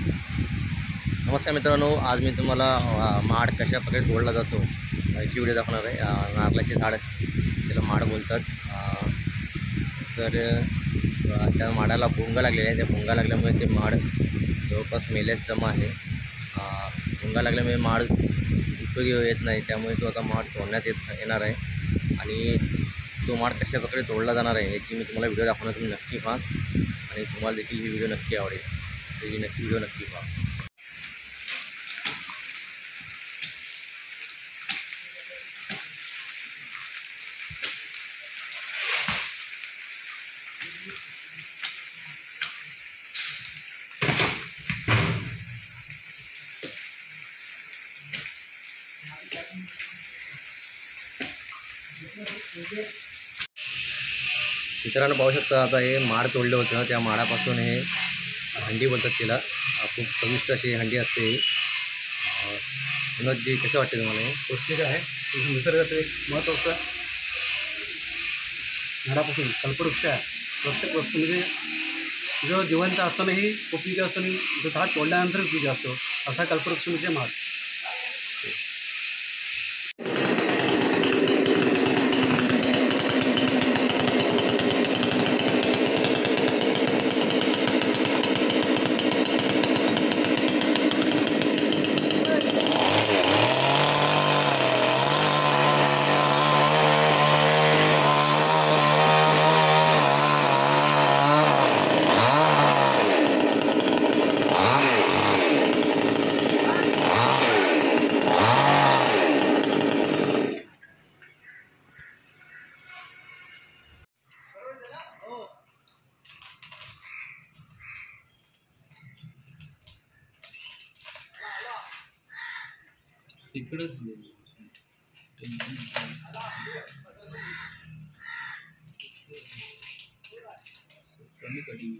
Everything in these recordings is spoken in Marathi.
नमस्कार मित्रांनो, आज मी तुम्हाला माड कशा प्रकारे तोडला जातो याची व्हिडिओ दाखवणार आहे। नारळाचे झाड त्याला माड बोलतात। तर त्या माडाला भोंगा लागलेला आहे। त्या भोंगा लागल्यामुळे ते माड जवळपास मेल्यास जमा आहे। भोंगा लागल्यामुळे माड उपयोगी येत नाही, त्यामुळे तो आता माड तोडण्यात येणार आहे। आणि तो माड कशा प्रकारे तोडला जाणार आहे याची मी तुम्हाला व्हिडिओ दाखवणार, तुम्ही नक्की पहा आणि तुम्हाला देखील ही व्हिडिओ नक्की आवडेल। तर ही व्हिडिओ नक्की पहा। मित्रांनो पाहू शकता, आता हे माड तोडलं होतं। त्या माडापासून हे हंडी बोलतात त्याला। खूप चविष्ट अशी हंडी असते। जी कसं वाटते तुम्हाला? हे पौष्टिक आहे। निसर्गाचं एक महत्त्वाचं झाडापासून कल्पवृक्ष आहे। प्रत्येक वस्तू म्हणजे जो जिवंत असतानाही उपयोगी असतो आणि जो झाड तोडल्यानंतर उपयोगी असतो, असा कल्पवृक्ष म्हणजे माड। तिकडच कमी कटिंग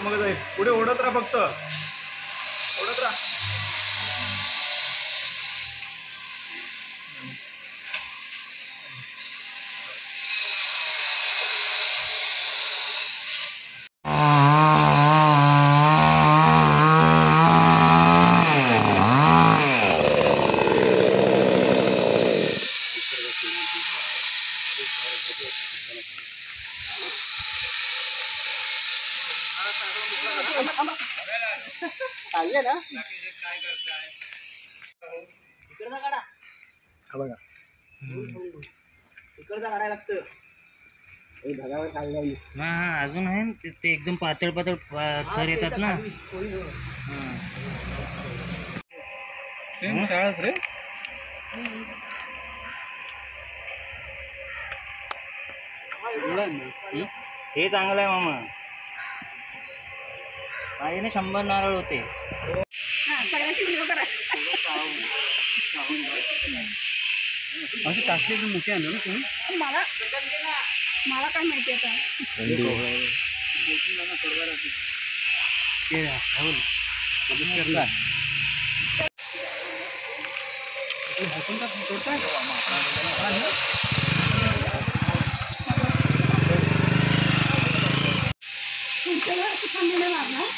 मग पुढे ओढत राहा, फक्त ओढत राहा। चालले ना इकडचा काढा। हा बघा, इकडचा काढायला लागतं। ढगावर चाललं हा अजून आहे ना, ते एकदम पातळ पातळ थर येतात ना। सेम शाळाच रे। हे चांगलं आहे मामा। काही ना 100 नारळ होते। असे टाकले मोठे आणले ना तुम्ही? मला काय माहिती आता. नंदी ते राहुल मदत कर ना. तुमच्या घरात थांबून लागणार.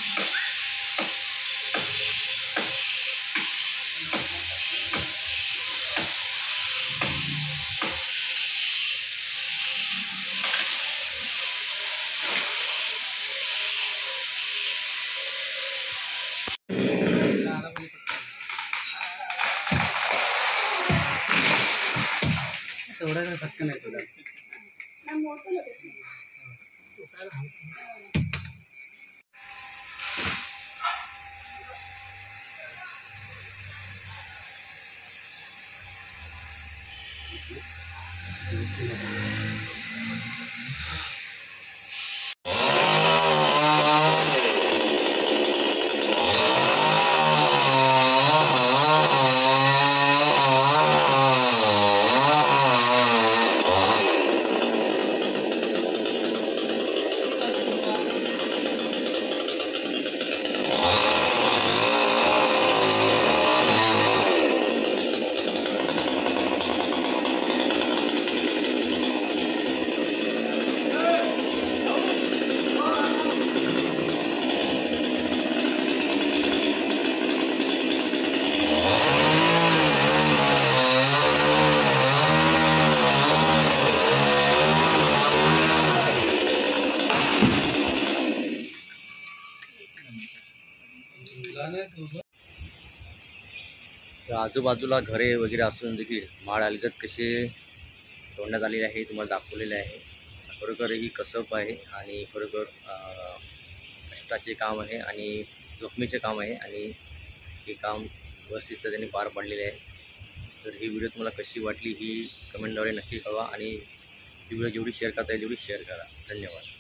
तेवढा काय फटका नाही तुला. नाही, मोठं लगेच नाही. तर आजूबाजूला घरे वगैरे असून देखील माड अलगद कसे तोडण्यात आलेले आहे तुम्हाला दाखवलेले आहे. खरोखर ही कसब आहे आणि खरोखर कष्टाचे काम आहे आणि जोखमीचे काम आहे आणि हे काम व्यवस्थित त्यांनी पार पाडलेले आहे. तर ही व्हिडिओ तुम्हाला कशी वाटली ही कमेंटद्वारे नक्की कळवा आणि ही व्हिडिओ जेवढी शेअर करता येईल तेवढी शेअर करा. धन्यवाद.